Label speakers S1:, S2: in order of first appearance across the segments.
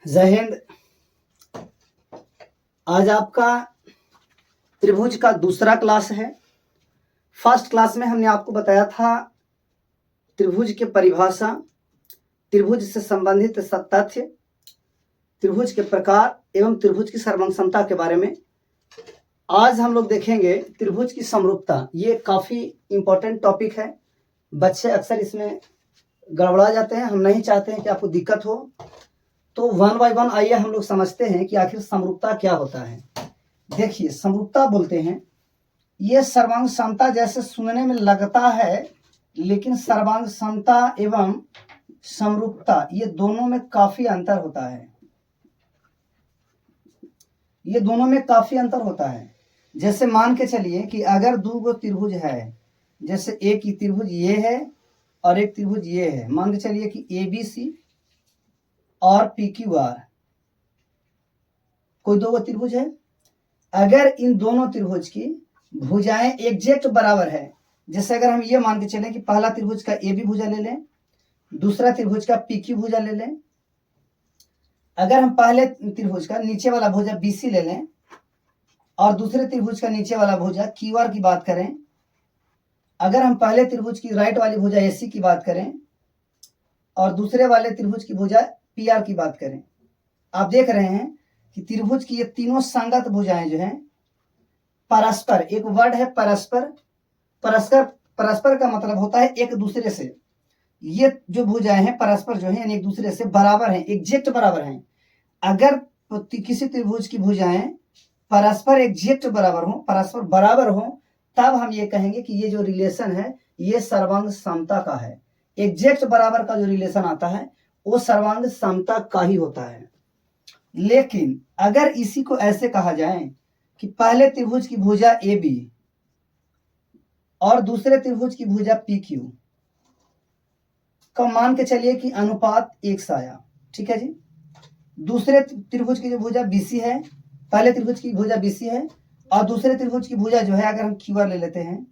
S1: जय हिंद। आज आपका त्रिभुज का दूसरा क्लास है। फर्स्ट क्लास में हमने आपको बताया था त्रिभुज के परिभाषा, त्रिभुज से संबंधित तथ्य, त्रिभुज के प्रकार एवं त्रिभुज की सर्वांग क्षमता के बारे में। आज हम लोग देखेंगे त्रिभुज की समरूपता। ये काफ़ी इम्पोर्टेंट टॉपिक है। बच्चे अक्सर इसमें गड़बड़ा जाते हैं। हम नहीं चाहते हैं कि आपको दिक्कत हो, तो वन बाय वन आइए हम लोग समझते हैं कि आखिर समरूपता क्या होता है। देखिए, समरूपता बोलते हैं ये सर्वांग क्षमता जैसे सुनने में लगता है, लेकिन सर्वांग क्षमता एवं समरूपता ये दोनों में काफी अंतर होता है। ये दोनों में काफी अंतर होता है। जैसे मान के चलिए कि अगर दो गो त्रिभुज है, जैसे एक ही त्रिभुज ये है और एक त्रिभुज ये है। मान के चलिए कि ABC और PQR कोई दो गो त्रिभुज है। अगर इन दोनों त्रिभुज की भुजाएं एग्जैक्ट बराबर है, जैसे अगर हम ये मान के चलें कि पहला त्रिभुज का AB भुजा ले लें, दूसरा त्रिभुज का PQ भुजा ले लें। अगर हम पहले त्रिभुज का नीचे वाला भुजा BC ले लें और दूसरे त्रिभुज का नीचे वाला भुजा QR की बात करें, अगर हम पहले त्रिभुज की राइट वाली भुजा AC की बात करें और दूसरे वाले त्रिभुज की भुजा PR की बात करें, आप देख रहे हैं कि त्रिभुज की ये तीनों संगत भुजाएं जो हैं परस्पर, एक वर्ड है परस्पर। परस्पर का मतलब होता है एक दूसरे से। ये जो भुजाएं हैं परस्पर जो है यानी एक दूसरे से बराबर हैं, एग्जैक्ट बराबर हैं। अगर किसी त्रिभुज की भुजाएं परस्पर एग्जैक्ट बराबर हो, परस्पर बराबर हो, तब हम ये कहेंगे कि ये जो रिलेशन है ये सर्वांग समता का है। एग्जैक्ट बराबर का जो रिलेशन आता है वो सर्वांग समता का ही होता है। लेकिन अगर इसी को ऐसे कहा जाए कि पहले त्रिभुज की भुजा AB और दूसरे त्रिभुज की भुजा PQ का मान के चलिए कि अनुपात 1 आया, ठीक है जी। दूसरे त्रिभुज की जो भुजा BC है, पहले त्रिभुज की भुजा BC है और दूसरे त्रिभुज की भुजा जो है अगर हम QR ले लेते हैं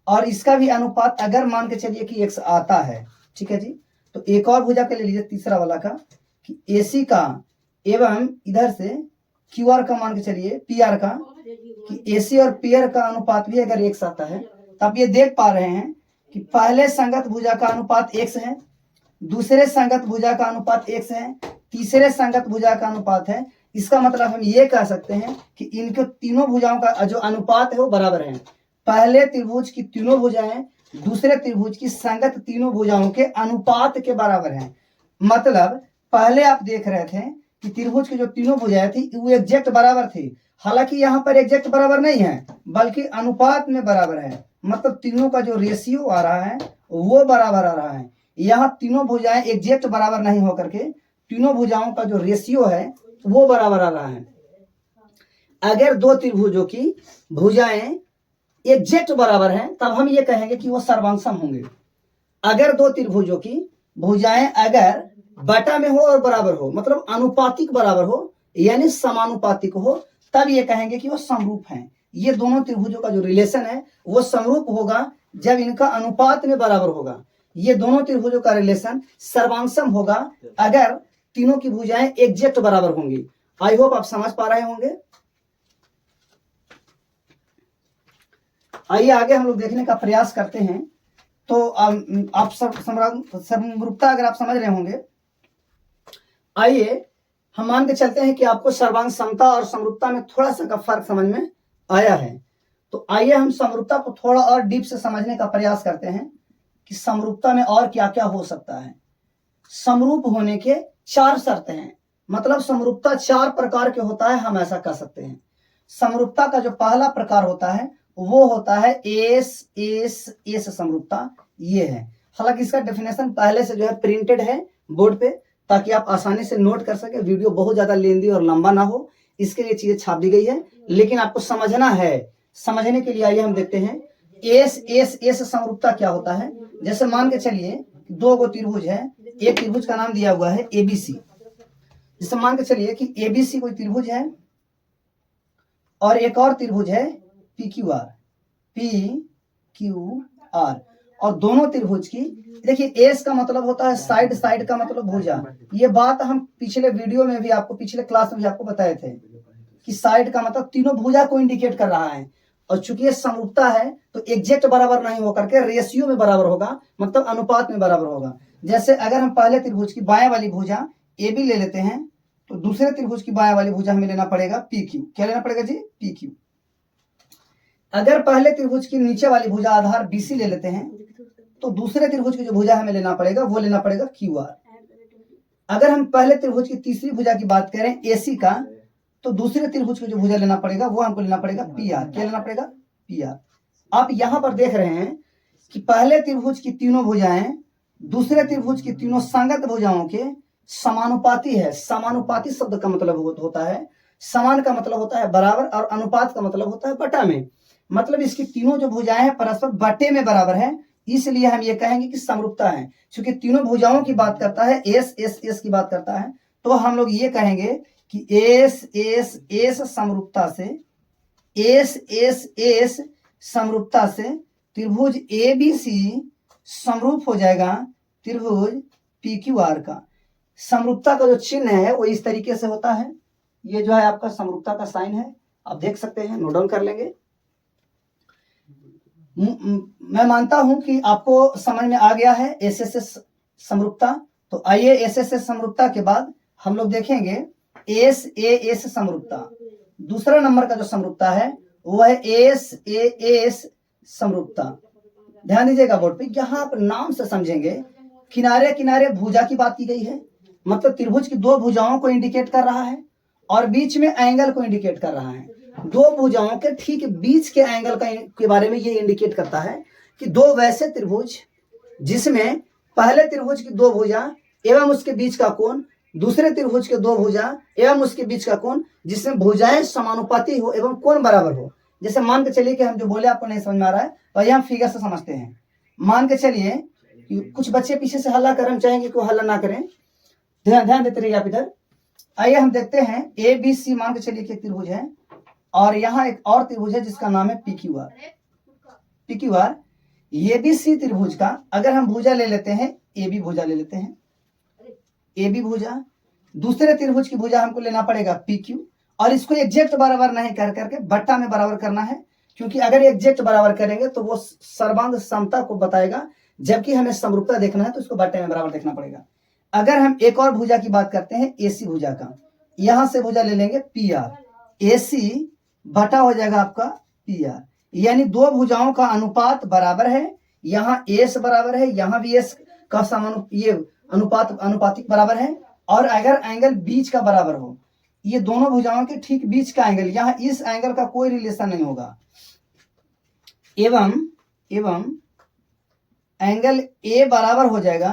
S1: और इसका भी अनुपात अगर मान के चलिए कि 1 आता है, ठीक है जी। तो एक और भुजा के ले लीजिए तीसरा वाला का कि AC का एवं इधर से QR का मान के चलिए PR का कि AC और PR का अनुपात भी अगर 1 आता है, तो आप ये देख पा रहे हैं कि पहले संगत भुजा का अनुपात 1 है, दूसरे संगत भुजा का अनुपात 1 है, तीसरे संगत भुजा का अनुपात है। इसका मतलब हम ये कह सकते हैं कि इनके तीनों भुजाओं का जो अनुपात है वो बराबर है। पहले त्रिभुज की तीनों भुजाएं दूसरे त्रिभुज की संगत तीनों भुजाओं के अनुपात के बराबर हैं। मतलब पहले आप देख रहे थे कि त्रिभुज की जो तीनों भुजाएं थी वो एग्जैक्ट बराबर थी। हालांकि यहाँ पर एग्जैक्ट बराबर नहीं है बल्कि अनुपात में बराबर है। मतलब तीनों का जो रेशियो आ रहा है वो बराबर आ रहा है। यहाँ तीनों भुजाएं एग्जैक्ट बराबर नहीं होकर के तीनों भुजाओं का जो रेशियो है वो बराबर आ रहा है। अगर दो त्रिभुजों की भुजाएं एग्जैक्ट बराबर हैं तब हम ये कहेंगे कि वो सर्वांग होंगे। अगर दो त्रिभुजों की भुजाएं अगर बटा में हो और बराबर हो, मतलब अनुपातिक बराबर हो यानी समानुपातिक हो, तब ये कहेंगे कि वो समरूप हैं। ये दोनों त्रिभुजों का जो रिलेशन है वो समरूप होगा जब इनका अनुपात में बराबर होगा। ये दोनों त्रिभुजों का रिलेशन सर्वांग होगा अगर तीनों की भुजाएं एग्जैक्ट बराबर होंगी। आई होप आप समझ पा रहे होंगे। आइए आगे हम लोग देखने का प्रयास करते हैं। तो आप समरूपता अगर आप समझ रहे होंगे, आइए हम मान के चलते हैं कि आपको सर्वांग समता और समरूपता में थोड़ा सा का फर्क समझ में आया है। तो आइए हम समरूपता को थोड़ा और डीप से समझने का प्रयास करते हैं कि समरूपता में और क्या क्या हो सकता है। समरूप होने के 4 शर्त हैं। मतलब समरूपता 4 प्रकार के होता है, हम ऐसा कह सकते हैं। समरूपता का जो पहला प्रकार होता है वो होता है एस समरूपता। ये है, हालांकि इसका डेफिनेशन पहले से जो है प्रिंटेड है बोर्ड पे, ताकि आप आसानी से नोट कर सके। वीडियो बहुत ज्यादा लेंदी और लंबा ना हो, इसके लिए चीजें छाप दी गई है, लेकिन आपको समझना है। समझने के लिए आइए हम देखते हैं एस समरूपता क्या होता है। जैसे मान के चलिए दो गो त्रिभुज है, एक त्रिभुज का नाम दिया हुआ है ABC। जैसे मान के चलिए कि ABC कोई त्रिभुज है और एक और त्रिभुज है PQR और दोनों त्रिभुज की, देखिए एस का मतलब होता है साइड, साइड का मतलब भुजा। ये बात हम पिछले वीडियो में भी आपको, पिछले क्लास में भी आपको बताए थे कि साइड का मतलब तीनों भुजा को इंडिकेट कर रहा है। और चूंकि ये समरूपता है तो एग्जैक्ट बराबर नहीं होकर के रेशियो में बराबर होगा, मतलब अनुपात में बराबर होगा। जैसे अगर हम पहले त्रिभुज की बाएं वाली भुजा ए बी ले लेते हैं तो दूसरे त्रिभुज की बाएं वाली भुजा हमें लेना पड़ेगा पी क्यू। क्या लेना पड़ेगा जी? P Q. अगर पहले त्रिभुज की नीचे वाली भुजा आधार बीसी ले लेते हैं तो दूसरे त्रिभुज की जो भुजा हमें लेना पड़ेगा वो लेना पड़ेगा क्यू आर। अगर हम पहले त्रिभुज की तीसरी भुजा की बात करें एसी का, तो दूसरे त्रिभुज को जो भुजा लेना पड़ेगा वो हमको लेना पड़ेगा पी आर। क्या लेना पड़ेगा? P R. आप यहां पर देख रहे हैं कि पहले त्रिभुज की तीनों भुजाएं दूसरे त्रिभुज की तीनों संगत भुजाओं के समानुपाती है। समानुपाती शब्द का मतलब होता है, समान का मतलब होता है बराबर, और अनुपात का मतलब होता है बटा में। मतलब इसकी तीनों जो भुजाएं हैं परस्पर बटे में बराबर है, इसलिए हम ये कहेंगे कि समरूपता है। क्योंकि तीनों भुजाओं की बात करता है, एस एस एस की बात करता है, तो हम लोग ये कहेंगे कि एस एस एस समरूपता से, एस एस एस समरूपता से त्रिभुज ए बी सी समरूप हो जाएगा त्रिभुज पी क्यू आर का। समरूपता का जो चिन्ह है वो इस तरीके से होता है। ये जो है आपका समरूपता का साइन है, आप देख सकते हैं, नोट डाउन कर लेंगे। मैं मानता हूं कि आपको समझ में आ गया है एस एस एस समरूपता। तो आइए एस एस एस समरूपता के बाद हम लोग देखेंगे एस ए एस समरूपता। दूसरा नंबर का जो समरूपता है वो है एस ए एस समरूपता। ध्यान दीजिएगा बोर्ड पे, यहाँ आप नाम से समझेंगे। किनारे किनारे भुजा की बात की गई है, मतलब त्रिभुज की दो भुजाओं को इंडिकेट कर रहा है और बीच में एंगल को इंडिकेट कर रहा है। दो भुजाओं के ठीक बीच के एंगल के बारे में ये इंडिकेट करता है कि दो वैसे त्रिभुज जिसमें पहले त्रिभुज की दो भुजा एवं उसके बीच का कोण, दूसरे त्रिभुज के दो भुजा एवं उसके बीच का कोण, जिसमें भुजाएं समानुपाती हो एवं कोण बराबर हो। जैसे मान के चलिए कि हम जो बोले आपको नहीं समझ में आ रहा है, तो हम फिगर से समझते हैं। मान के चलिए कि कुछ बच्चे पीछे से हल्ला कर, हम चाहेंगे कि वो हल्ला ना करें, ध्यान देते रहिए आप इधर। आइए हम देखते हैं ए बी सी, मान के चलिए कि एक त्रिभुज है और यहाँ एक और त्रिभुज है जिसका नाम है P Q R. P Q R A B C त्रिभुज का अगर हम भुजा ले लेते हैं, ए बी भुजा ले लेते हैं, ए बी भुजा, दूसरे त्रिभुज की भुजा हमको लेना पड़ेगा पी क्यू, और इसको एग्जैक्ट बराबर नहीं कर करके बट्टा में बराबर करना है। क्योंकि अगर एग्जैक्ट बराबर करेंगे तो वो सर्वांग समता को बताएगा, जबकि हमें समरूपता देखना है तो इसको बट्टे में बराबर देखना पड़ेगा। अगर हम एक और भुजा की बात करते हैं एसी भुजा का, यहां से भुजा ले लेंगे पी आर, एसी बटा हो जाएगा आपका पी आर, यानी दो भुजाओं का अनुपात बराबर है। यहाँ एस बराबर है, यहाँ भी एस का समान, ये अनुपातिक बराबर है। और अगर एंगल बीच का बराबर हो, ये दोनों भुजाओं के ठीक बीच का एंगल, यहाँ इस एंगल का कोई रिलेशन नहीं होगा, एवं एंगल ए बराबर हो जाएगा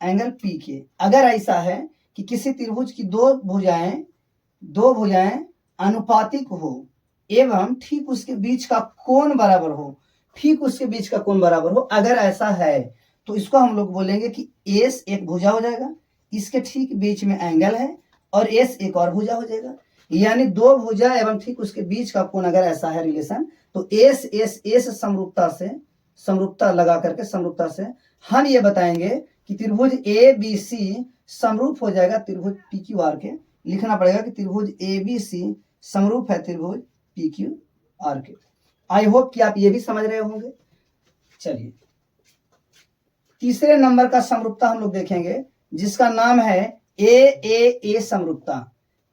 S1: एंगल पी के। अगर ऐसा है कि किसी त्रिभुज की दो भुजाएं अनुपातिक हो एवं ठीक उसके बीच का कोण बराबर हो, ठीक उसके बीच का कोण बराबर हो, अगर ऐसा है तो इसको हम लोग बोलेंगे कि एस एक भुजा हो जाएगा, इसके ठीक बीच में एंगल है, और एस एक और भुजा हो जाएगा। यानी दो भुजा एवं ठीक उसके बीच का कोण अगर ऐसा है रिलेशन, तो एस एस एस समरूपता लगा करके समरूपता से हम ये बताएंगे कि त्रिभुज ए बी सी समरूप हो जाएगा त्रिभुज पी क्यू आर के। लिखना पड़ेगा कि त्रिभुज ए बी सी समरूप है त्रिभुज पी क्यू आर के। आई होप कि आप ये भी समझ रहे होंगे। चलिए तीसरे नंबर का समरूपता हम लोग देखेंगे जिसका नाम है ए समरूपता।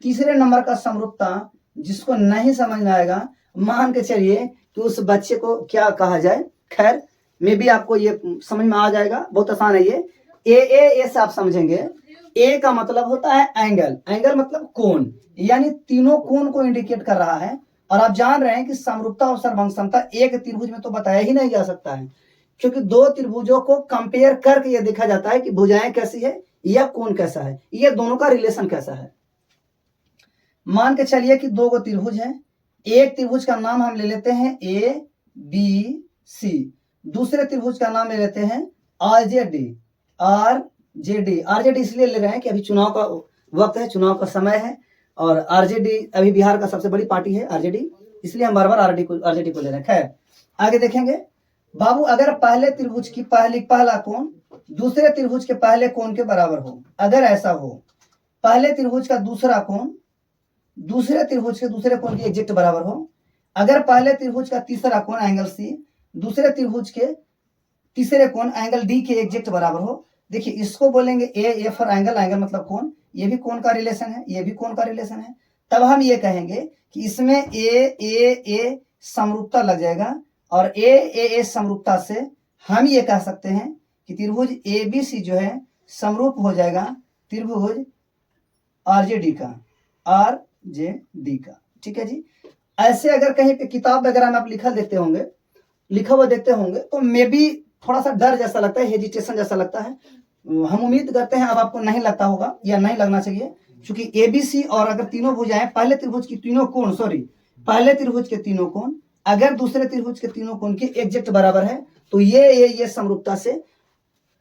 S1: तीसरे नंबर का समरूपता जिसको नहीं समझ में आएगा, मान के चलिए कि उस बच्चे को क्या कहा जाए, खैर मे भी आपको ये समझ में आ जाएगा, बहुत आसान है ये। ए से आप समझेंगे, ए का मतलब होता है एंगल, एंगल मतलब कोण, यानी तीनों कोण को इंडिकेट कर रहा है। और आप जान रहे हैं कि समरूपता और सर्वांग समता एक त्रिभुज में तो बताया ही नहीं जा सकता है, क्योंकि दो त्रिभुजों को कंपेयर करके यह देखा जाता है कि भुजाएं कैसी है या कोण कैसा है, ये दोनों का रिलेशन कैसा है। मान के चलिए कि दो त्रिभुज है, एक त्रिभुज का नाम हम ले लेते हैं ए बी सी, दूसरे त्रिभुज का नाम ले लेते हैं आरजेडी। आरजेडी इसलिए ले रहे हैं कि अभी चुनाव का वक्त है, चुनाव का समय है, और आरजेडी अभी बिहार का सबसे बड़ी पार्टी है आरजेडी, इसलिए हम बार बार आरजेडी को ले रहे हैं। खैर आगे देखेंगे, बाबू अगर पहले त्रिभुज की पहला कोण दूसरे त्रिभुज के पहले कोण के बराबर हो, अगर ऐसा हो, पहले त्रिभुज का दूसरा कोण दूसरे त्रिभुज के दूसरे कोण के एग्जैक्ट बराबर हो, अगर पहले त्रिभुज का तीसरा कोण एंगल सी दूसरे त्रिभुज के तीसरे कोण एंगल डी के एग्जैक्ट बराबर हो। देखिए इसको बोलेंगे ए फॉर एंगल, एंगल मतलब कोण, ये भी कोण का रिलेशन है, ये भी कोण का रिलेशन है। तब हम ये कहेंगे कि इसमें ए समरूपता लग जाएगा और ए समरूपता से हम ये कह सकते हैं कि त्रिभुज ए बी सी जो है समरूप हो जाएगा त्रिभुज आरजेडी का, आरजेडी का। ठीक है जी। ऐसे अगर कहीं पे किताब वगैरह में आप लिखा हुआ देखते होंगे तो मे बी थोड़ा सा डर जैसा लगता है, हेजिटेशन जैसा लगता है। हम उम्मीद करते हैं अब आपको नहीं लगता होगा या नहीं लगना चाहिए, क्योंकि एबीसी और अगर तीनों भुजाएं पहले त्रिभुज की तीनों कोण पहले त्रिभुज के तीनों कोण अगर दूसरे त्रिभुज के तीनों कोण के एग्जैक्ट बराबर है तो ये समरूपता से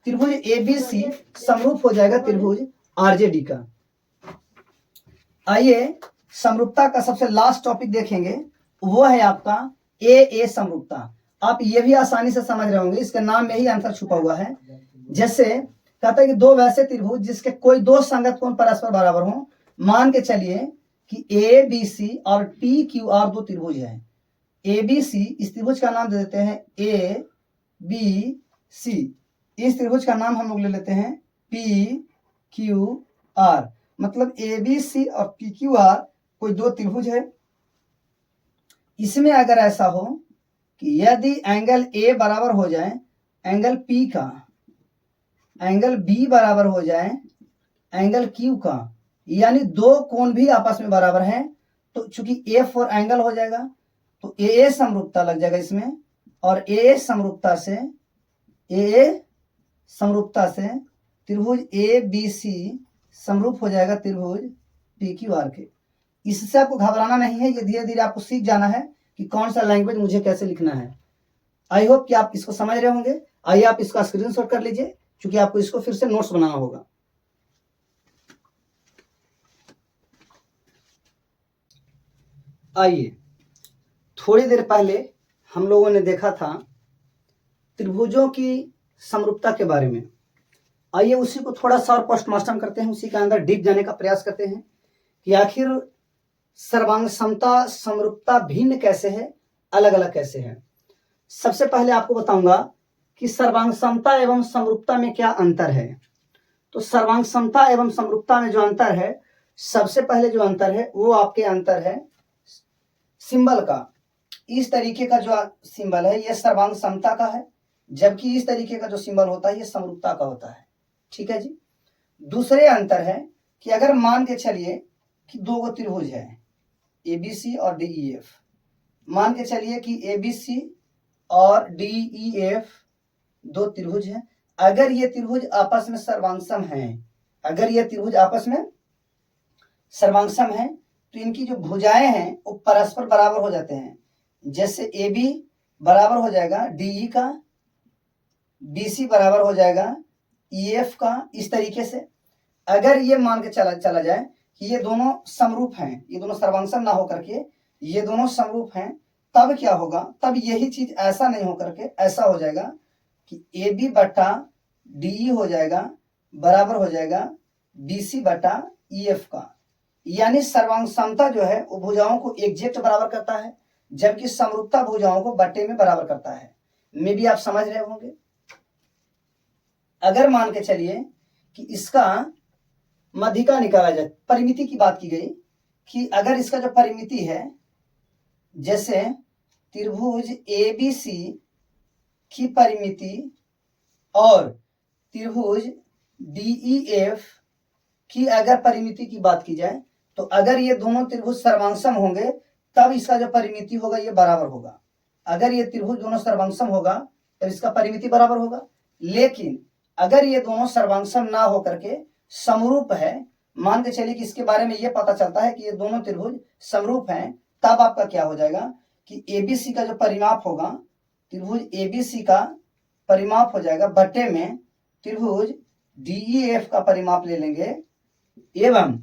S1: त्रिभुज एबीसी समरूप हो जाएगा त्रिभुज आरजेडी का। आइए समरूपता का सबसे लास्ट टॉपिक देखेंगे, वो है आपका ए समरूपता। आप ये भी आसानी से समझ रहे होंगे, इसके नाम में ही आंसर छुपा हुआ है। जैसे कहता है कि दो वैसे त्रिभुज जिसके कोई दो संगत कोण परस्पर बराबर हो, मान के चलिए कि ए बी सी और पी क्यू आर दो त्रिभुज है। ए बी सी, इस त्रिभुज का नाम दे देते हैं ए बी सी, इस त्रिभुज का नाम हम लोग ले लेते हैं पी क्यू आर। मतलब ए बी सी और पी क्यू आर कोई दो त्रिभुज है। इसमें अगर ऐसा हो कि यदि एंगल ए बराबर हो जाए एंगल पी का, एंगल बी बराबर हो जाए एंगल क्यू का, यानी दो कोण भी आपस में बराबर हैं, तो चूंकि ए फॉर एंगल हो जाएगा तो ए समरूपता लग जाएगा इसमें, और ए समरूपता से त्रिभुज ए बी सी समरूप हो जाएगा त्रिभुज पी क्यू आर के। इससे आपको घबराना नहीं है, ये धीरे धीरे आपको सीख जाना है कि कौन सा लैंग्वेज मुझे कैसे लिखना है। आई होप कि आप इसको समझ रहे होंगे। आइए आप इसका स्क्रीनशॉट कर लीजिए, क्योंकि आपको इसको फिर से नोट्स बनाना होगा। आइए, थोड़ी देर पहले हम लोगों ने देखा था त्रिभुजों की समरूपता के बारे में। आइए उसी को थोड़ा सा और पोस्टमार्टम करते हैं, उसी के अंदर डीप जाने का प्रयास करते हैं कि आखिर सर्वांग समता समरूपता भिन्न कैसे है, अलग अलग कैसे है। सबसे पहले आपको बताऊंगा कि सर्वांग समता एवं समरूपता में क्या अंतर है। तो सर्वांग समता एवं समरूपता में जो अंतर है, सबसे पहले जो अंतर है वो आपके अंतर है सिंबल का। इस तरीके का जो सिंबल है ये सर्वांग समता का है, जबकि इस तरीके का जो सिंबल होता है ये समरूपता का होता है। ठीक है जी। दूसरे अंतर है कि अगर मान के चलिए कि दो गो त्रिभुज है एबीसी और डीईएफ, मान के चलिए कि एबीसी और डीईएफ दो त्रिभुज हैं। अगर ये त्रिभुज आपस में सर्वांगसम हैं, अगर ये त्रिभुज आपस में सर्वांगसम हैं तो इनकी जो भुजाएं हैं वो परस्पर बराबर हो जाते हैं। जैसे ए बी बराबर हो जाएगा डीई का, बीसी बराबर हो जाएगा ईएफ का। इस तरीके से अगर ये मान के चला जाए कि ये दोनों समरूप हैं, ये दोनों सर्वांगसम ना होकर के ये दोनों समरूप हैं, तब क्या होगा, तब यही चीज ऐसा नहीं होकर के ऐसा हो जाएगा कि ए बी बटा डीई हो जाएगा बराबर हो जाएगा बीसी बटा ईएफ का। यानी सर्वांग समता जो है वो भुजाओं को एग्जैक्ट बराबर करता है, जबकि समरूपता भुजाओं को बट्टे में बराबर करता है। मे भी आप समझ रहे होंगे। अगर मान के चलिए कि इसका मध्यिका निकाला जाए, परिमिति की बात की गई कि अगर इसका जो परिमिति है, जैसे त्रिभुज एबीसी की परिमिति और त्रिभुज डीईएफ की अगर परिमिति की बात की जाए, तो अगर ये दोनों त्रिभुज सर्वांगसम होंगे तब इसका जो परिमिति होगा ये बराबर होगा। अगर ये त्रिभुज दोनों सर्वांगसम होगा तब इसका परिमिति बराबर होगा। लेकिन अगर ये दोनों सर्वांगसम ना होकर के समरूप है, मान के चलिए कि इसके बारे में ये पता चलता है कि ये दोनों त्रिभुज समरूप हैं, तब आपका क्या हो जाएगा कि एबीसी का जो परिमाप होगा, त्रिभुज एबीसी का परिमाप हो जाएगा बट्टे में त्रिभुज डीईएफ का परिमाप ले लेंगे, एवं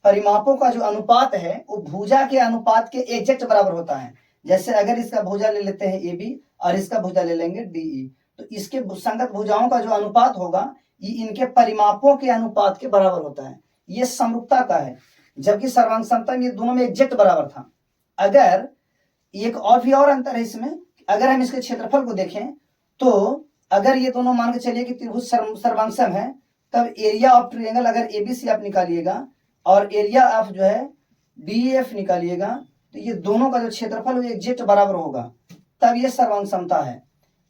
S1: परिमापों का जो अनुपात है वो भुजा के अनुपात के एग्जैक्ट बराबर होता है। जैसे अगर इसका भुजा ले लेते हैं ए बी और इसका भुजा ले लेंगे DE। तो इसके संगत भुजाओं का जो अनुपात होगा ये इनके परिमापों के अनुपात के बराबर होता है। ये समरूपता का है, जबकि सर्वांग समता में ये दोनों में एग्जैक्ट बराबर था। अगर एक और भी और अंतर है इसमें, अगर हम इसके क्षेत्रफल को देखें तो अगर ये दोनों मान के चलिए कि त्रिभुज सर्वांगसम है, तब एरिया ऑफ ट्रायंगल अगर ABC आप निकालिएगा और एरिया ऑफ जो है DEF निकालिएगा, तो ये दोनों का जो क्षेत्रफल वो एग्जैक्ट बराबर होगा, तब ये सर्वांग समता है।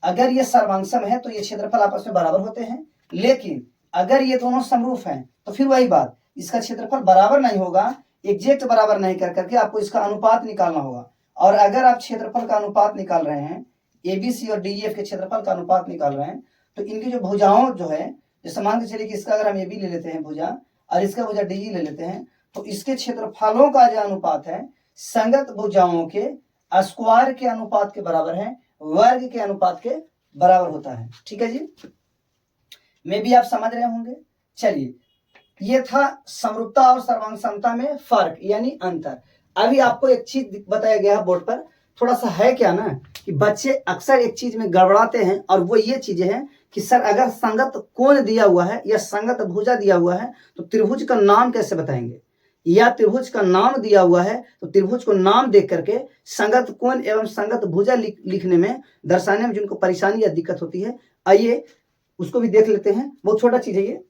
S1: अगर ये सर्वांगसम है तो ये क्षेत्रफल आपस में बराबर होते हैं, लेकिन अगर ये दोनों समरूप हैं तो फिर वही बात, इसका क्षेत्रफल बराबर नहीं होगा, एग्जैक्ट बराबर नहीं कर करके आपको इसका अनुपात निकालना होगा। और अगर आप क्षेत्रफल का अनुपात निकाल रहे हैं, ABC और DEF के क्षेत्रफल का अनुपात निकाल रहे हैं, तो इनकी जो भुजाओं जो है, जैसे मान के चलिए कि इसका अगर हम AB ले लेते हैं भुजा और इसका भुजा DE ले लेते हैं, तो इसके क्षेत्रफलों का जो अनुपात है संगत भुजाओं के स्क्वायर के अनुपात के बराबर है, वर्ग के अनुपात के बराबर होता है। ठीक है जी, में भी आप समझ रहे होंगे। चलिए, ये था समरूपता और सर्वांग समता में फर्क यानी अंतर। अभी आपको एक चीज बताया गया है बोर्ड पर, थोड़ा सा है क्या ना कि बच्चे अक्सर एक चीज में गड़बड़ाते हैं, और वो ये चीजें हैं कि सर अगर संगत कोण दिया हुआ है या संगत भुजा दिया हुआ है तो त्रिभुज का नाम कैसे बताएंगे, या त्रिभुज का नाम दिया हुआ है तो त्रिभुज को नाम देख करके संगत कोण एवं संगत भुजा लिखने में, दर्शाने में जिनको परेशानी या दिक्कत होती है, आइए उसको भी देख लेते हैं। बहुत छोटा चीज है ये,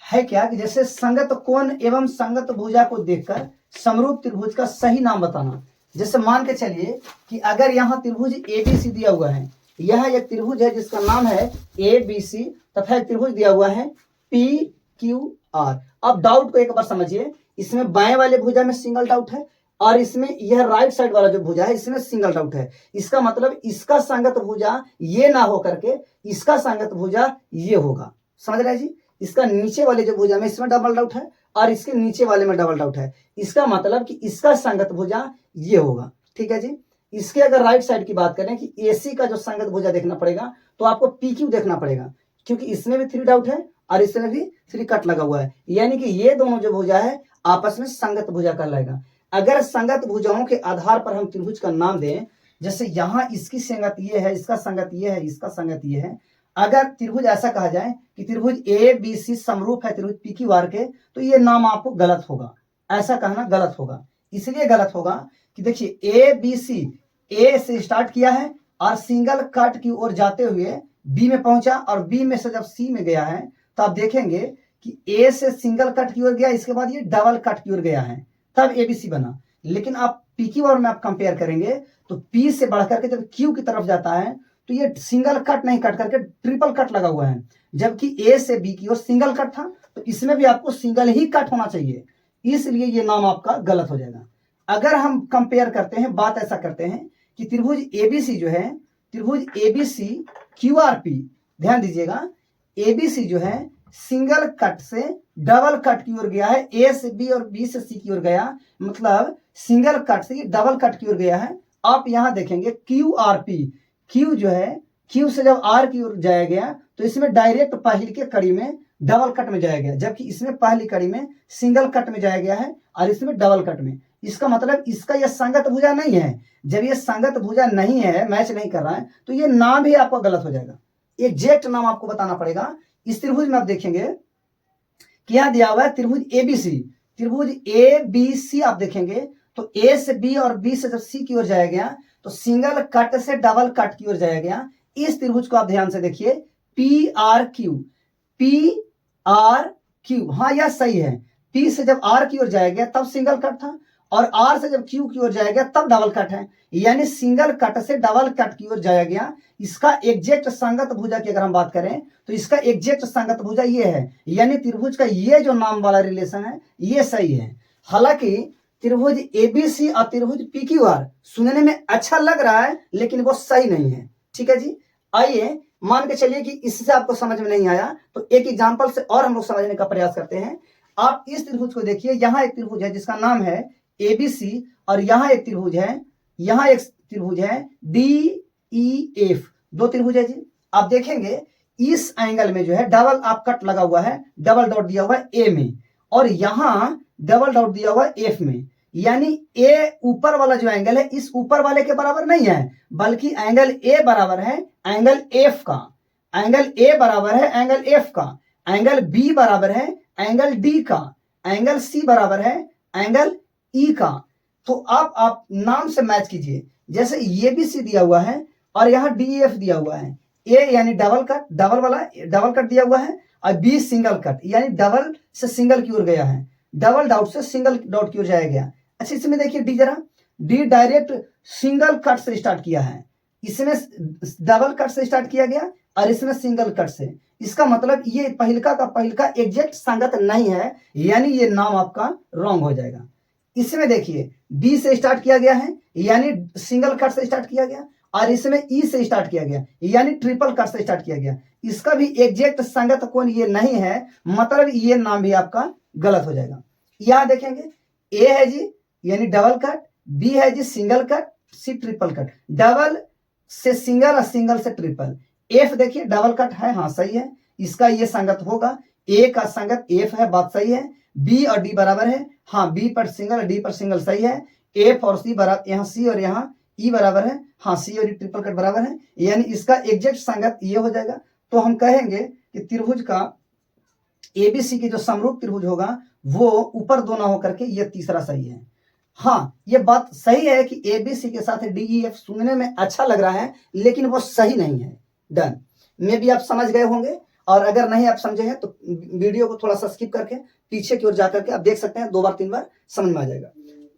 S1: है क्या कि जैसे संगत कोण एवं संगत भुजा को देखकर समरूप त्रिभुज का सही नाम बताना। जैसे मान के चलिए कि अगर यहाँ त्रिभुज ABC दिया हुआ है, यह एक त्रिभुज है जिसका नाम है ABC, तथा एक त्रिभुज दिया हुआ है PQR। अब डाउट को एक बार समझिए, इसमें बाएं वाले भुजा में सिंगल डाउट है और इसमें यह राइट साइड वाला जो भुजा है इसमें सिंगल डाउट है। इसका मतलब इसका संगत भुजा ये ना हो करके इसका संगत भुजा ये होगा, समझ रहे हैं जी। इसका नीचे वाले जो भुजा में इसमें डबल डाउट है और इसके नीचे वाले में डबल डाउट है, इसका मतलब कि इसका संगत भुजा ये होगा। ठीक है जी। इसके अगर राइट साइड की बात करें कि AC का जो संगत भुजा देखना पड़ेगा तो आपको PQ देखना पड़ेगा, क्योंकि इसमें भी 3 डाउट है और इसमें भी 3 कट लगा हुआ है, यानी कि ये दोनों जो भुजा है आपस में संगत भुजा कहलाएगा। अगर संगत भुजाओं के आधार पर हम त्रिभुज का नाम दें, जैसे यहाँ इसकी संगत ये है, इसका संगत ये है, इसका संगत ये है, अगर त्रिभुज ऐसा कहा जाए कि त्रिभुज ABC समरूप है त्रिभुज PQR के, तो ये नाम आपको गलत होगा, ऐसा कहना गलत होगा। इसलिए गलत होगा कि देखिए ABC A से स्टार्ट किया है और सिंगल कट की ओर जाते हुए B में पहुंचा, और B में से जब C में गया है तो आप देखेंगे कि A से सिंगल कट की ओर गया, इसके बाद ये डबल कट की ओर गया है, तब ABC बना। लेकिन आप PQR में आप कंपेयर करेंगे तो P से बढ़कर के जब Q की तरफ जाता है तो ये सिंगल कट नहीं कट करके ट्रिपल कट लगा हुआ है, जबकि A से B की ओर सिंगल कट था, तो इसमें भी आपको सिंगल ही कट होना चाहिए, इसलिए ये नाम आपका गलत हो जाएगा। अगर हम कंपेयर करते हैं, बात ऐसा करते हैं कि त्रिभुज ABC जो है, त्रिभुज ABC QRP, ध्यान दीजिएगा, ABC जो है सिंगल कट से डबल कट की ओर गया है, A से B और B से C की ओर गया, मतलब सिंगल कट से डबल कट की ओर गया है। आप यहां देखेंगे QRP, Q जो है, Q से जब R की ओर जाया गया तो इसमें डायरेक्ट पहली के कड़ी में डबल कट में जाया गया, जबकि इसमें पहली कड़ी में सिंगल कट में जाया गया है और इसमें डबल कट में। इसका मतलब इसका यह संगत भुजा नहीं है। जब ये संगत भुजा नहीं है, मैच नहीं कर रहा है, तो ये नाम भी आपका गलत हो जाएगा। एग्जैक्ट नाम आपको बताना पड़ेगा। इस त्रिभुज में आप देखेंगे कि यहां दिया हुआ है त्रिभुज ABC, त्रिभुज ABC आप देखेंगे तो A से B और B से जब C की ओर जाया गया तो सिंगल कट से डबल कट की ओर जाया गया। इस त्रिभुज को आप ध्यान से देखिए, PRQ, हाँ यह सही है। P से जब R की ओर जाया गया तब सिंगल कट था, और R से जब Q की ओर जाया गया तब डबल कट है, यानी सिंगल कट से डबल कट की ओर जाया गया। इसका एग्जैक्ट संगत भुजा की अगर हम बात करें तो इसका एग्जैक्ट संगत भुजा ये है, यानी त्रिभुज का ये जो नाम वाला रिलेशन है ये सही है। हालांकि त्रिभुज ABC और त्रिभुज PQR सुनने में अच्छा लग रहा है लेकिन वो सही नहीं है। ठीक है जी। आइए मान के चलिए कि इससे आपको समझ में नहीं आया तो एक एग्जांपल से और हम लोग समझने का प्रयास करते हैं। आप इस त्रिभुज को देखिए, यहाँ एक त्रिभुज है जिसका नाम है ABC और यहाँ एक त्रिभुज है, यहाँ एक त्रिभुज है DEF, 2 त्रिभुज है जी। आप देखेंगे इस एंगल में जो है डबल आप कट लगा हुआ है, डबल डॉट दिया हुआ है A में, और यहाँ डबल डॉट दिया हुआ है F में। यानी ए ऊपर वाला जो एंगल है इस ऊपर वाले के बराबर नहीं है, बल्कि एंगल ए बराबर है एंगल एफ का, एंगल ए बराबर है एंगल एफ का, एंगल बी बराबर है एंगल डी का, एंगल सी बराबर है एंगल ई का। तो आप नाम से मैच कीजिए, जैसे ये भी सी दिया हुआ है और यहाँ डी एफ दिया हुआ है, ए यानी डबल कट, डबल कट दिया हुआ है, और बी सिंगल कट यानी डबल से सिंगल की ओर गया है, डबल डॉट से सिंगल डॉट की ओर जाया गया। अच्छा इसमें देखिए डी जरा, डी डायरेक्ट सिंगल कट से स्टार्ट किया है, इसमें डबल कट से स्टार्ट किया गया और इसमें सिंगल कट से। इसका मतलब ये पहिलका का पहिलका एग्जैक्ट संगत नहीं है, यानी ये नाम आपका रॉन्ग हो जाएगा। इसमें देखिए बी से स्टार्ट किया गया है यानी सिंगल कट से स्टार्ट किया गया, और इसमें ई से स्टार्ट किया गया यानी ट्रिपल कट से स्टार्ट किया गया। इसका भी एग्जैक्ट संगत कोण ये नहीं है, मतलब ये नाम भी आपका गलत हो जाएगा। यहां देखेंगे ए है जी यानी डबल कट, बी है जी single cut, C triple cut, double से सिंगल और सिंगल से ट्रिपल। एफ देखिए डबल कट है, हाँ सही है, इसका ये संगत होगा, ए का संगत एफ है, बात सही है। बी और डी बराबर है, हाँ बी पर सिंगल और डी पर सिंगल सही है। एफ और सी बराबर, यहाँ सी और यहाँ ई बराबर है, हाँ सी और ई ट्रिपल कट बराबर है, यानी इसका एग्जैक्ट संगत ये हो जाएगा। तो हम कहेंगे कि त्रिभुज का एबीसी की जो समरूप त्रिभुज होगा वो ऊपर दो ना होकर के ये तीसरा सही है। हाँ ये बात सही है कि एबीसी के साथ डीईएफ सुनने में अच्छा लग रहा है, लेकिन वो सही नहीं है। डन, मे भी आप समझ गए होंगे, और अगर नहीं आप समझे हैं तो वीडियो को थोड़ा सा स्किप करके पीछे की ओर जाकर के आप देख सकते हैं, 2 बार 3 बार समझ में आ जाएगा।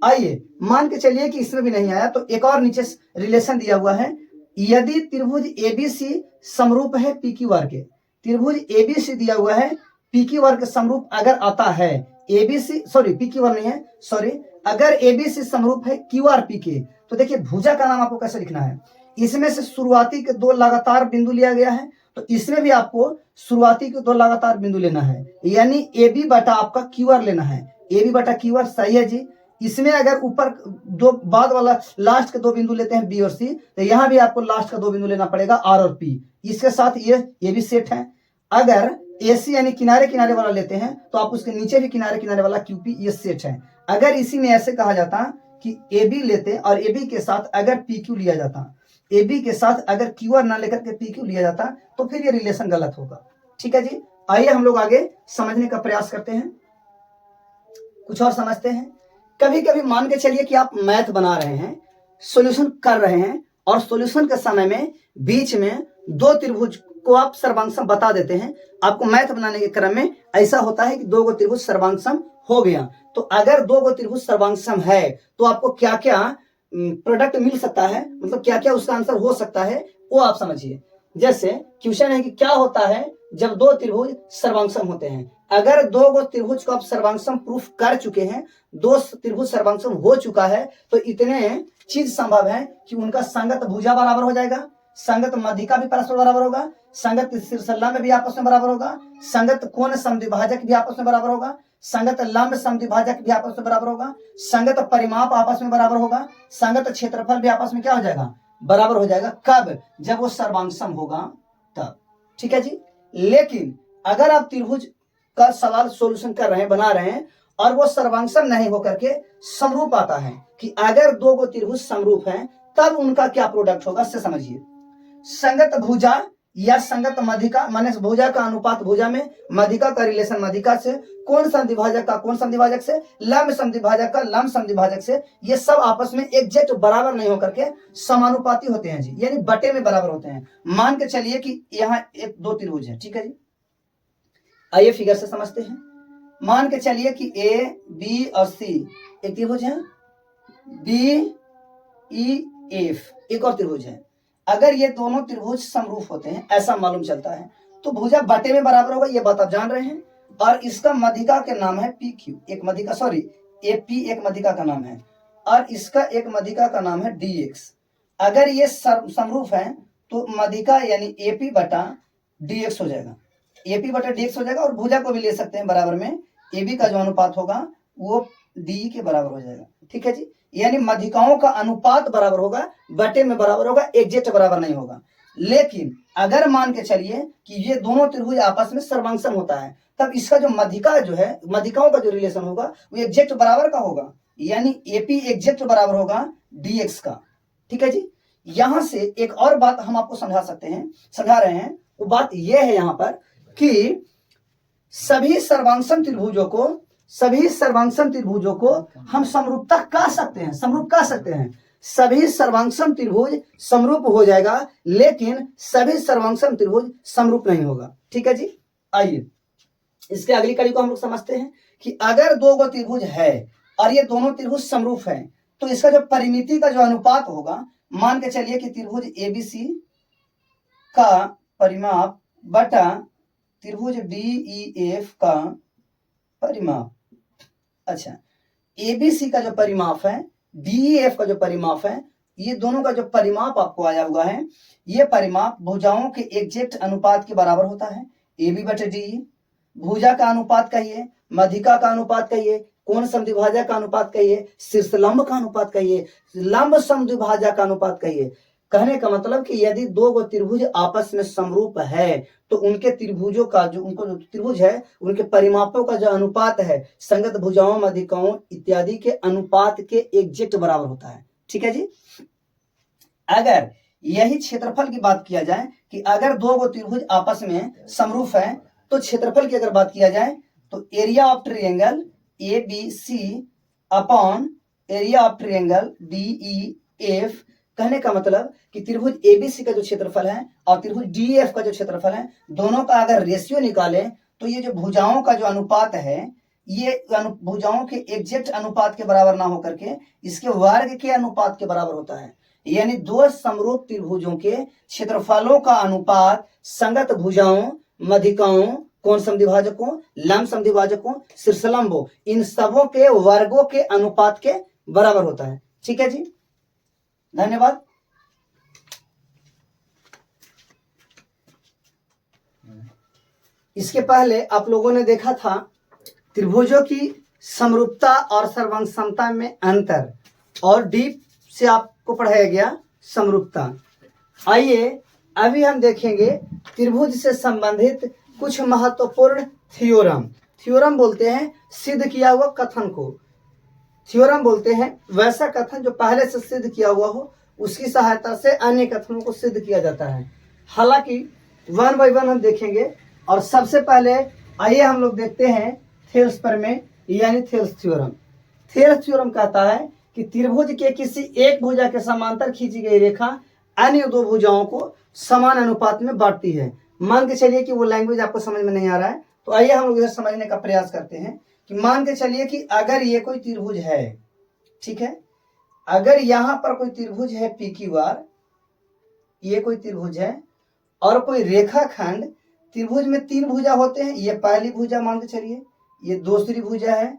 S1: आइए मान के चलिए कि इसमें भी नहीं आया तो एक और नीचे रिलेशन दिया हुआ है, यदि त्रिभुज एबीसी समरूप है पीक्यूआर के, त्रिभुज एबीसी दिया हुआ है, पीक्यूआर के समरूप अगर आता है, एबीसी सॉरी पीक्यूआर नहीं है सॉरी, अगर एबीसी समरूप है क्यूआर पी के, तो देखिए भुजा का नाम आपको कैसे लिखना है। इसमें से शुरुआती के 2 लगातार बिंदु लिया गया है, तो इसमें भी आपको शुरुआती के 2 लगातार बिंदु लेना है, यानी ए बी बटा आपका क्यू आर लेना है। ए बी बटा क्यू आर सही है जी। इसमें अगर ऊपर 2 बाद वाला लास्ट के 2 बिंदु लेते हैं बी और सी, तो यहां भी आपको लास्ट का 2 बिंदु लेना पड़ेगा आर और पी। इसके साथ ये भी सेट है। अगर ए सी यानी किनारे किनारे वाला लेते हैं तो आप उसके नीचे भी किनारे किनारे वाला क्यू पी, ये सेट है। अगर इसी में ऐसे कहा जाता कि ए बी लेते और ए बी के साथ अगर पी क्यू लिया जाता, ए बी के साथ अगर क्यू आर ना लेकर के पी क्यू लिया जाता, तो फिर ये रिलेशन गलत होगा। ठीक है जी, आइए हम लोग आगे समझने का प्रयास करते हैं, कुछ और समझते हैं। कभी कभी मान के चलिए कि आप मैथ बना रहे हैं, सॉल्यूशन कर रहे हैं, और सॉल्यूशन के समय में बीच में 2 त्रिभुज को आप सर्वांगसम बता देते हैं। आपको मैथ बनाने के क्रम में ऐसा होता है कि 2 त्रिभुज सर्वांगसम हो गया, तो अगर 2 त्रिभुज सर्वांगसम है तो आपको क्या क्या प्रोडक्ट मिल सकता है, मतलब क्या क्या उसका आंसर हो सकता है, वो आप समझिए। जैसे क्वेश्चन है कि क्या होता है जब 2 त्रिभुज सर्वांगसम होते हैं। अगर 2 त्रिभुज को आप सर्वांगसम प्रूफ कर चुके हैं, 2 त्रिभुज सर्वांगसम हो चुका है, तो इतने चीज संभव है कि उनका संगत भुजा बराबर हो जाएगा, संगत मध्यिका भी परस्पर बराबर होगा, संगत शीर्षलंब में भी आपस में बराबर होगा, संगत कोण समद्विभाजक भी आपस में बराबर होगा, संगत लंब समद्विभाजक भी आपस में बराबर होगा, संगत परिमाप आपस में बराबर होगा, संगत क्षेत्रफल भी आपस में क्या हो जाएगा, बराबर हो जाएगा। कब? जब वो सर्वांगसम होगा तब। ठीक है जी। लेकिन अगर आप त्रिभुज का सवाल सॉल्यूशन कर रहे हैं, बना रहे हैं, और वो सर्वांगसम नहीं होकर के समरूप आता है, कि अगर 2 त्रिभुज समरूप हैं तब उनका क्या प्रोडक्ट होगा, से समझिए। संगत भुजा या संगत मध्यिका, माने भुजा का अनुपात भुजा में, मध्यिका का रिलेशन मध्यिका से, कोण समद्विभाजक का कोण समद्विभाजक से, लंब समद्विभाजक का लंब समद्विभाजक से, ये सब आपस में एग्जैक्ट बराबर नहीं होकर के समानुपाती होते हैं जी, यानी बटे में बराबर होते हैं। मान के चलिए कि यहाँ 2 त्रिभुज है, ठीक है जी। आइए फिगर से समझते हैं। मान के चलिए कि ए बी और सी एक त्रिभुज है, बी ई एफ एक और त्रिभुज है। अगर ये दोनों त्रिभुज समरूप होते हैं, ऐसा मालूम चलता है, तो भुजा बटे में बराबर होगा, ये बात आप जान रहे हैं। और इसका मध्यिका के नाम है पी क्यू, एक मध्यिका सॉरी ए पी एक मध्यिका का नाम है, और इसका एक मध्यिका का नाम है डी एक्स। अगर ये समरूप है तो मध्यिका यानी ए पी बटा डी एक्स हो जाएगा, ए पी बटा डी एक्स हो जाएगा। और भुजा को भी ले सकते हैं बराबर में, ए बी का जो अनुपात होगा वो डी के बराबर हो जाएगा। ठीक है जी, यानी मध्यिकाओं का अनुपात बराबर होगा, बटे में बराबर होगा, एग्जैक्ट बराबर नहीं होगा। लेकिन अगर मान के चलिए कि ये दोनों त्रिभुज आपस में सर्वांगसम होता है, तब इसका जो मध्यिका जो है, मध्यिकाओं का जो रिलेशन होगा वो एग्जैक्ट बराबर का होगा। यानी एपी एग्जैक्ट बराबर होगा डीएक्स का। ठीक है जी। यहां से एक और बात हम आपको समझा रहे हैं। वो बात यह है यहां पर कि सभी सर्वांगसम त्रिभुजों को हम समरूप कह सकते हैं। सभी सर्वांगसम त्रिभुज समरूप हो जाएगा, लेकिन सभी सर्वांगसम त्रिभुज समरूप नहीं होगा। ठीक है जी। आइए इसके अगली कड़ी को हम लोग समझते हैं कि अगर दो गो त्रिभुज है और ये दोनों त्रिभुज समरूप है, तो इसका जो परिमिति का जो अनुपात होगा, मान के चलिए कि त्रिभुज एबीसी का परिमाप बटा त्रिभुज डीईएफ का परिमाप। अच्छा, एबीसी का जो परिमाप है, डीईएफ का जो परिमाप है, ये दोनों का जो परिमाप आपको आया हुआ है, ये परिमाप भुजाओं के एग्जैक्ट अनुपात के बराबर होता है। एबी बटे डीई, भुजा का अनुपात कहिए, मध्यिका का अनुपात कहिए, कोण समद्विभाजक का अनुपात कहिए, शीर्षलंब का अनुपात कहिए, लंब समद्विभाजक का अनुपात कहिए। कहने का मतलब कि यदि दो गो त्रिभुज आपस में समरूप है, तो उनके त्रिभुजों का जो त्रिभुज है, उनके परिमापों का जो अनुपात है, संगत भुजाओं, मध्यिकाओं इत्यादि के अनुपात के एग्जैक्ट बराबर होता है। ठीक है जी। अगर यही क्षेत्रफल की बात किया जाए कि अगर दो गो त्रिभुज आपस में समरूप है, तो क्षेत्रफल की अगर बात किया जाए तो area of triangle A B C upon area of triangle D E F. कहने का मतलब कि त्रिभुज एबीसी का जो क्षेत्रफल है और त्रिभुज डीएफ का जो क्षेत्रफल है, दोनों का अगर रेशियो निकालें तो ये जो भुजाओं का जो अनुपात है, ये भुजाओं के एग्जैक्ट अनुपात के बराबर ना होकर के इसके वर्ग के अनुपात के बराबर होता है। यानी दो समरूप त्रिभुजों के क्षेत्रफलों का अनुपात संगत भुजाओं, मध्यिकाओं, कोण समद्विभाजकों, लंब समद्विभाजकों, शीर्षलंबों, इन सबों के वर्गों के अनुपात के बराबर होता है। ठीक है जी, धन्यवाद। इसके पहले आप लोगों ने देखा था त्रिभुजों की समरूपता और सर्वांगसमता में अंतर, और डीप से आपको पढ़ाया गया समरूपता। आइए अभी हम देखेंगे त्रिभुज से संबंधित कुछ महत्वपूर्ण थ्योरम बोलते हैं सिद्ध किया हुआ कथन को। थ्योरम बोलते हैं वैसा कथन जो पहले से सिद्ध किया हुआ हो, उसकी सहायता से अन्य कथनों को सिद्ध किया जाता है। हालांकि वन बाय वन हम देखेंगे, और सबसे पहले आइए हम लोग देखते हैं थेल्स प्रमेय यानी थेल्स थ्योरम। थेल्स थ्योरम कहता है कि त्रिभुज के किसी एक भुजा के समांतर खींची गई रेखा अन्य दो भुजाओं को समान अनुपात में बांटती है। मान के चलिए कि वो लैंग्वेज आपको समझ में नहीं आ रहा है, तो आइए हम लोग इधर समझने का प्रयास करते हैं कि मान के चलिए कि अगर ये कोई त्रिभुज है, ठीक है, अगर यहां पर कोई त्रिभुज है पी क्यू आर, ये कोई त्रिभुज है और कोई रेखाखंड, त्रिभुज में तीन भुजा होते हैं, ये पहली भुजा मान के चलिए, ये दूसरी भुजा है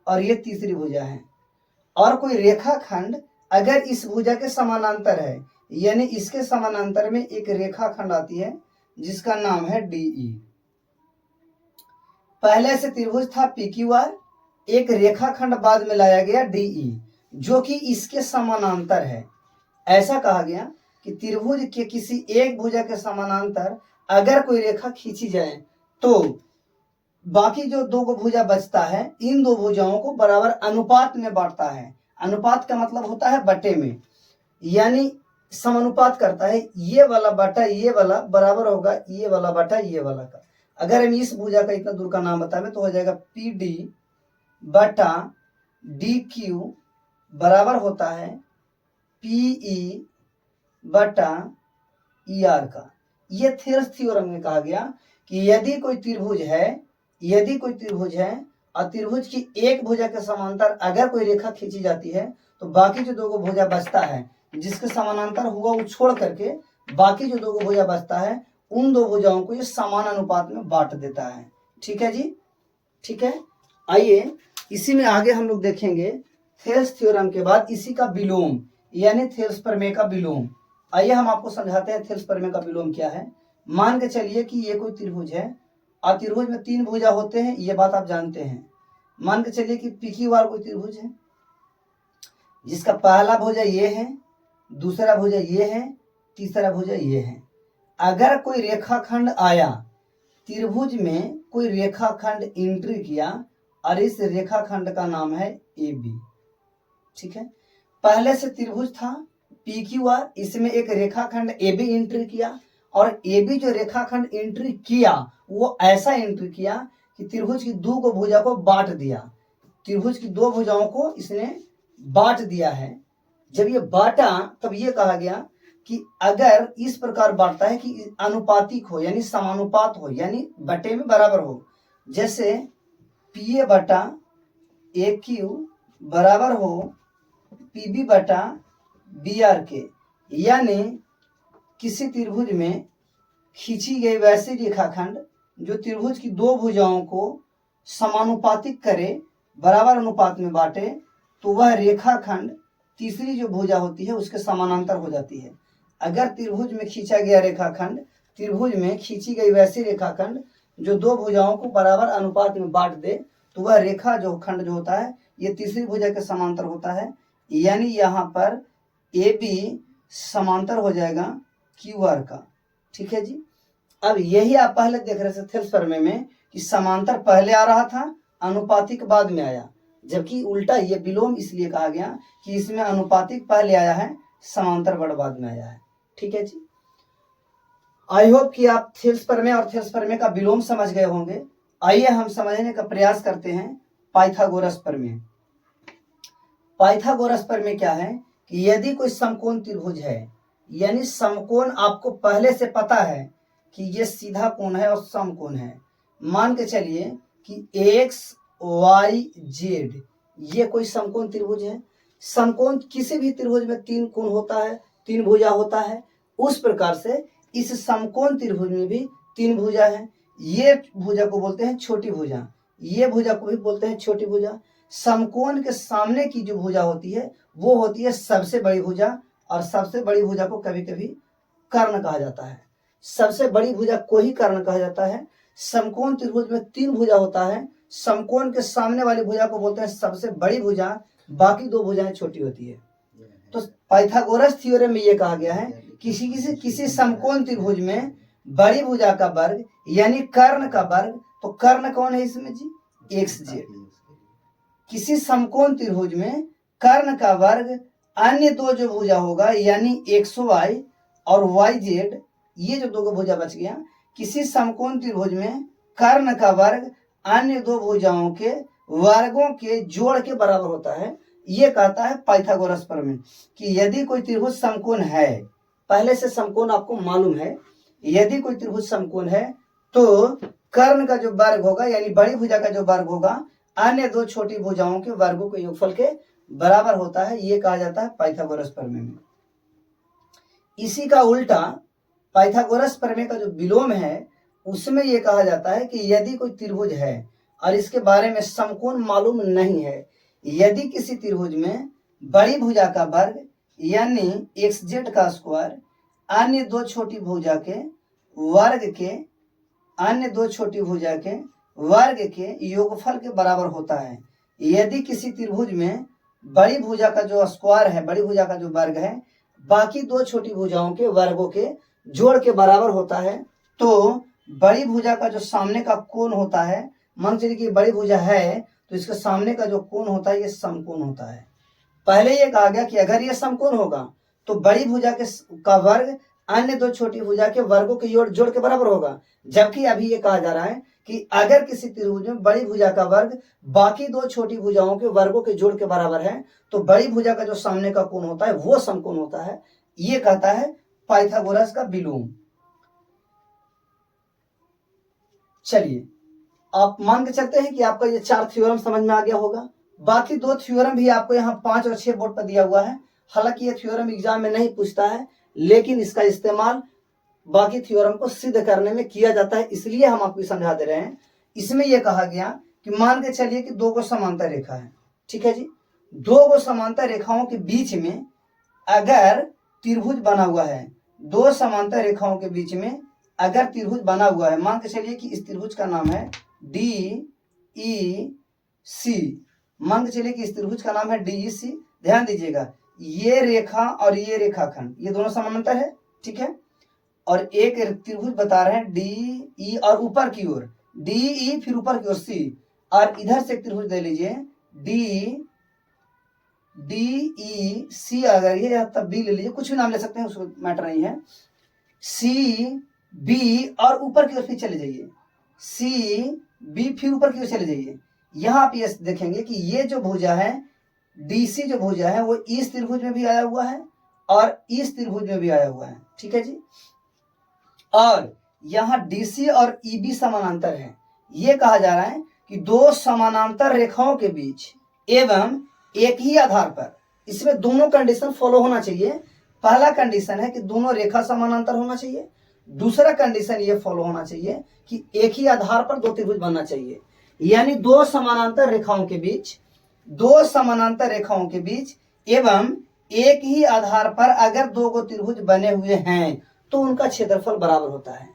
S1: और ये तीसरी भुजा है, और कोई रेखाखंड अगर इस भुजा के समानांतर है, यानी इसके समानांतर में एक रेखाखंड आती है जिसका नाम है डीई। पहले से त्रिभुज था पीक्यूआर, एक रेखाखंड बाद में लाया गया डीई जो कि इसके समानांतर है। ऐसा कहा गया कि त्रिभुज के किसी एक भुजा के समानांतर अगर कोई रेखा खींची जाए तो बाकी जो दो भुजा बचता है, इन दो भुजाओं को बराबर अनुपात में बांटता है। अनुपात का मतलब होता है बटे में, यानी समानुपात करता है। ये वाला बटा ये वाला बराबर होगा ये वाला बटा ये वाला का। अगर हम इस भुजा का इतना दूर का नाम बताएं तो हो जाएगा पी डी बटा डी क्यू बराबर होता है पीई बटा ई आर का। ये थेल्स थ्योरम में कहा गया कि यदि कोई त्रिभुज है और त्रिभुज की एक भुजा के समांतर अगर कोई रेखा खींची जाती है तो बाकी जो दो भुजा बचता है जिसके समानांतर हुआ वो छोड़ करके बाकी जो दो भुजा बचता है उन दो भुजाओं को ये समान अनुपात में बांट देता है। ठीक है जी, ठीक है। आइए इसी में आगे हम लोग देखेंगे थेल्स थ्योरम के बाद इसी का विलोम यानी थेल्स प्रमेय का विलोम। आइए हम आपको समझाते हैं थेल्स प्रमेय का विलोम क्या है। मान के चलिए कि ये कोई त्रिभुज है और त्रिभुज में तीन भुजा होते हैं, ये बात आप जानते हैं। मान के चलिए कि पीक्यूआर कोई त्रिभुज है जिसका पहला भुजा ये है, दूसरा भुजा ये है, तीसरा भुजा ये है। अगर कोई रेखाखंड आया, त्रिभुज में कोई रेखाखंड एंट्री किया और इस रेखाखंड का नाम है ए बी। ठीक है। पहले से त्रिभुज था PQR, इसमें एक रेखाखंड AB एंट्री किया, और AB जो रेखाखंड एंट्री किया वो ऐसा एंट्री किया कि त्रिभुज की दो भुजा को बांट दिया। त्रिभुज की दो भुजाओं को इसने बांट दिया है। जब ये बांटा तब ये कहा गया कि अगर इस प्रकार बांटता है कि अनुपातिक हो, यानी समानुपात हो, यानी बटे में बराबर हो, जैसे PA बटा AQ बराबर हो PB बटा BR के, यानी किसी त्रिभुज में खींची गई वैसी रेखाखंड जो त्रिभुज की दो भुजाओं को समानुपातिक करे, बराबर अनुपात में बांटे, तो वह रेखाखंड तीसरी जो भुजा होती है उसके समानांतर हो जाती है। अगर त्रिभुज में खींचा गया रेखाखंड, त्रिभुज में खींची गई वैसी रेखाखंड जो दो भुजाओं को बराबर अनुपात में बांट दे, तो वह रेखा जो खंड जो होता है ये तीसरी भुजा के समांतर होता है, यानी यहाँ पर AB समांतर हो जाएगा QR का। ठीक है जी। अब यही आप पहले देख रहे थे थेल्स प्रमेय में कि समांतर पहले आ रहा था, अनुपातिक बाद में आया, जबकि उल्टा ये विलोम इसलिए कहा गया कि इसमें अनुपातिक पहले आया है, समांतर बड़ बाद में आया है। ठीक है जी। आई होप कि आप थेल्स प्रमेय और थेल्स प्रमेय का विलोम समझ गए होंगे। आइए हम समझने का प्रयास करते हैं पाइथागोरस प्रमेय। पाइथागोरस प्रमेय क्या है कि यदि कोई समकोण त्रिभुज है, यानी समकोण आपको पहले से पता है कि ये सीधा कोण है और समकोण है, मान के चलिए कि XYZ ये कोई समकोण त्रिभुज है। समकोण किसी भी त्रिभुज में तीन कोण होता है, तीन भुजा होता है, उस प्रकार से इस समकोण त्रिभुज में भी तीन भुजा है। ये भुजा को बोलते हैं छोटी भुजा, ये भुजा को भी बोलते हैं छोटी भुजा। समकोण के सामने की जो भुजा होती है वो होती है सबसे बड़ी भुजा, और सबसे बड़ी भुजा को कभी कभी कर्ण कहा जाता है। सबसे बड़ी भुजा को ही कर्ण कहा जाता है। समकोण त्रिभुज में तीन भुजा होता है, समकोण के सामने वाली भुजा को बोलते हैं सबसे बड़ी भुजा, बाकी दो भुजाएं छोटी होती है। तो पाइथागोरस थ्योरम में ये कहा गया है किसी समकोण त्रिभुज में बड़ी भुजा का वर्ग यानी कर्ण का वर्ग, तो कर्ण कौन है इसमें जी? XZ। किसी समकोण त्रिभुज में कर्ण का वर्ग अन्य दो जो भुजा होगा यानी XY और YZ, ये जो दो भुजा बच गया, किसी समकोण त्रिभुज में कर्ण का वर्ग अन्य दो भुजाओं के वर्गों के जोड़ के बराबर होता है। ये कहता है पाइथागोरस प्रमेय कि यदि कोई त्रिभुज समकोण है, पहले से समकोण आपको मालूम है, यदि कोई त्रिभुज समकोण है तो कर्ण का जो वर्ग होगा यानी बड़ी भुजा का जो वर्ग होगा अन्य दो छोटी भुजाओं के वर्गों के योगफल के बराबर होता है। ये कहा जाता है पाइथागोरस प्रमेय में। इसी का उल्टा पाइथागोरस प्रमेय का जो विलोम है उसमें यह कहा जाता है कि यदि कोई त्रिभुज है और इसके बारे में समकोण मालूम नहीं है, यदि किसी त्रिभुज में बड़ी भुजा का वर्ग यानी XZ का स्क्वायर अन्य दो छोटी भुजा के वर्ग के योगफल के बराबर होता है। यदि किसी त्रिभुज में बड़ी भुजा का जो स्क्वायर है, बड़ी भुजा का जो वर्ग है, बाकी दो छोटी भुजाओं के वर्गों के जोड़ के बराबर होता है, तो बड़ी भुजा का जो सामने का कोण होता है, मान चलिए कि बड़ी भुजा है तो इसके सामने का जो कोण होता है ये समकोण होता है। पहले ये कहा गया कि अगर ये समकोण होगा तो बड़ी भुजा का वर्ग अन्य दो छोटी भुजा के वर्गों के जोड़ के बराबर होगा, जबकि अभी ये कहा जा रहा है कि अगर किसी त्रिभुज में बड़ी भुजा का वर्ग बाकी दो छोटी भुजाओं के वर्गों के जोड़ के बराबर है, तो बड़ी भुजा का जो सामने का कोण होता है वो समकोण होता है। ये कहता है पाइथागोरस का विलोम। चलिए आप मान के चलते हैं कि आपका ये 4 थ्योरम समझ में आ गया होगा। बाकी 2 थ्योरम भी आपको यहाँ 5 और 6 बोर्ड पर दिया हुआ है। हालांकि ये थ्योरम एग्जाम में नहीं पूछता है, लेकिन इसका इस्तेमाल बाकी थ्योरम को सिद्ध करने में किया जाता है, इसलिए हम आपको समझा दे रहे हैं। इसमें यह कहा गया कि मान के चलिए कि 2 को समांतर रेखा है, ठीक है जी। 2 को समांतर रेखाओं के बीच में अगर त्रिभुज बना हुआ है, 2 समांतर रेखाओं के बीच में अगर त्रिभुज बना हुआ है, मान के चलिए कि इस त्रिभुज का नाम है DEC। मान के चलिए कि इस त्रिभुज का नाम है DEC। ध्यान दीजिएगा, ये रेखा और ये रेखाखंड ये दोनों समांतर है, ठीक है। और एक त्रिभुज बता रहे हैं DE और ऊपर की ओर DE फिर ऊपर की ओर C, और इधर से एक त्रिभुज ले लीजिए DEF। DEC अगर ये या तब B ले लीजिए, कुछ भी नाम ले सकते हैं, उसको मैटर नहीं है। CB और ऊपर की ओर फिर चले जाइए, CB फिर ऊपर की ओर चले जाइए। यहाँ आप ये देखेंगे कि ये जो भुजा है DC जो भुजा है वो इस त्रिभुज में भी आया हुआ है और इस त्रिभुज में भी आया हुआ है, ठीक है जी। और यहाँ DC और EB समानांतर है। ये कहा जा रहा है कि दो समानांतर रेखाओं के बीच एवं एक ही आधार पर, इसमें दोनों कंडीशन फॉलो होना चाहिए। पहला कंडीशन है कि दोनों रेखा समानांतर होना चाहिए। दूसरा कंडीशन ये फॉलो होना चाहिए कि एक ही आधार पर दो त्रिभुज बनना चाहिए। यानी दो समानांतर रेखाओं के बीच एवं एक ही आधार पर अगर दो गो त्रिभुज बने हुए हैं तो उनका क्षेत्रफल बराबर होता है।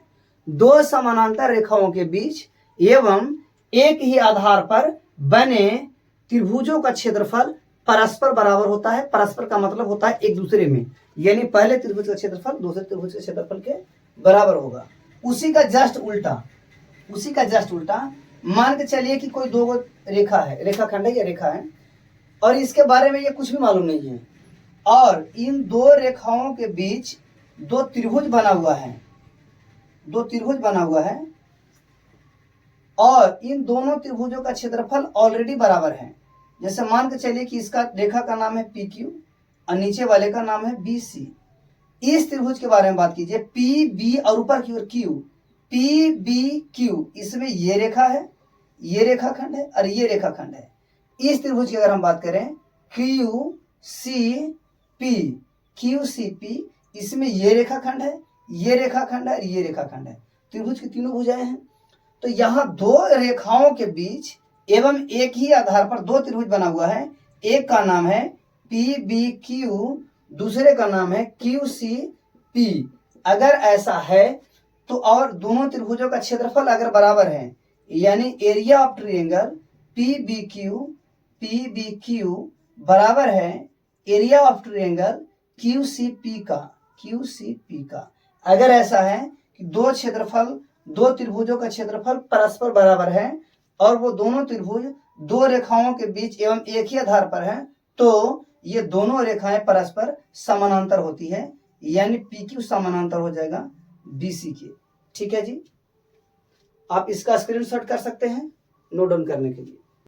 S1: दो समानांतर रेखाओं के बीच एवं एक ही आधार पर बने त्रिभुजों का क्षेत्रफल परस्पर बराबर होता है। परस्पर का मतलब होता है एक दूसरे में, यानी पहले त्रिभुज का क्षेत्रफल दूसरे त्रिभुज के क्षेत्रफल के बराबर होगा। उसी का जस्ट उल्टा मान के चलिए कि कोई दो रेखा है, रेखाखंड है या रेखा है, और इसके बारे में ये कुछ भी मालूम नहीं है, और इन दो रेखाओं के बीच दो त्रिभुज बना हुआ है और इन दोनों त्रिभुजों का क्षेत्रफल ऑलरेडी बराबर है। जैसे मान के चलिए कि इसका रेखा का नाम है PQ और नीचे वाले का नाम है BC। इस त्रिभुज के बारे में बात कीजिए, PB और ऊपर की ओर Q, PBQ, इसमें ये रेखा है, ये रेखाखंड है और ये रेखाखंड है। इस त्रिभुज की अगर हम बात करें QCP, इसमें ये रेखाखंड है, ये रेखाखंड है और ये रेखाखंड है। त्रिभुज की तीनों भुजाएं हैं। तो यहाँ दो रेखाओं के बीच एवं एक ही आधार पर दो त्रिभुज बना हुआ है। एक का नाम है PBQ, दूसरे का नाम है QCP। अगर ऐसा है तो और दोनों त्रिभुजों का क्षेत्रफल अगर बराबर है, यानी एरिया ऑफ ट्रायंगल PBQ बराबर है एरिया ऑफ ट्रायंगल QCP का। अगर ऐसा है कि दो त्रिभुजों का क्षेत्रफल परस्पर बराबर है और वो दोनों त्रिभुज दो रेखाओं के बीच एवं एक ही आधार पर है, तो ये दोनों रेखाएं परस्पर समानांतर होती है, यानी PQ समानांतर हो जाएगा BC के। ठीक है जी, आप इसका स्क्रीनशॉट कर सकते हैं नोट डाउन करने के लिए।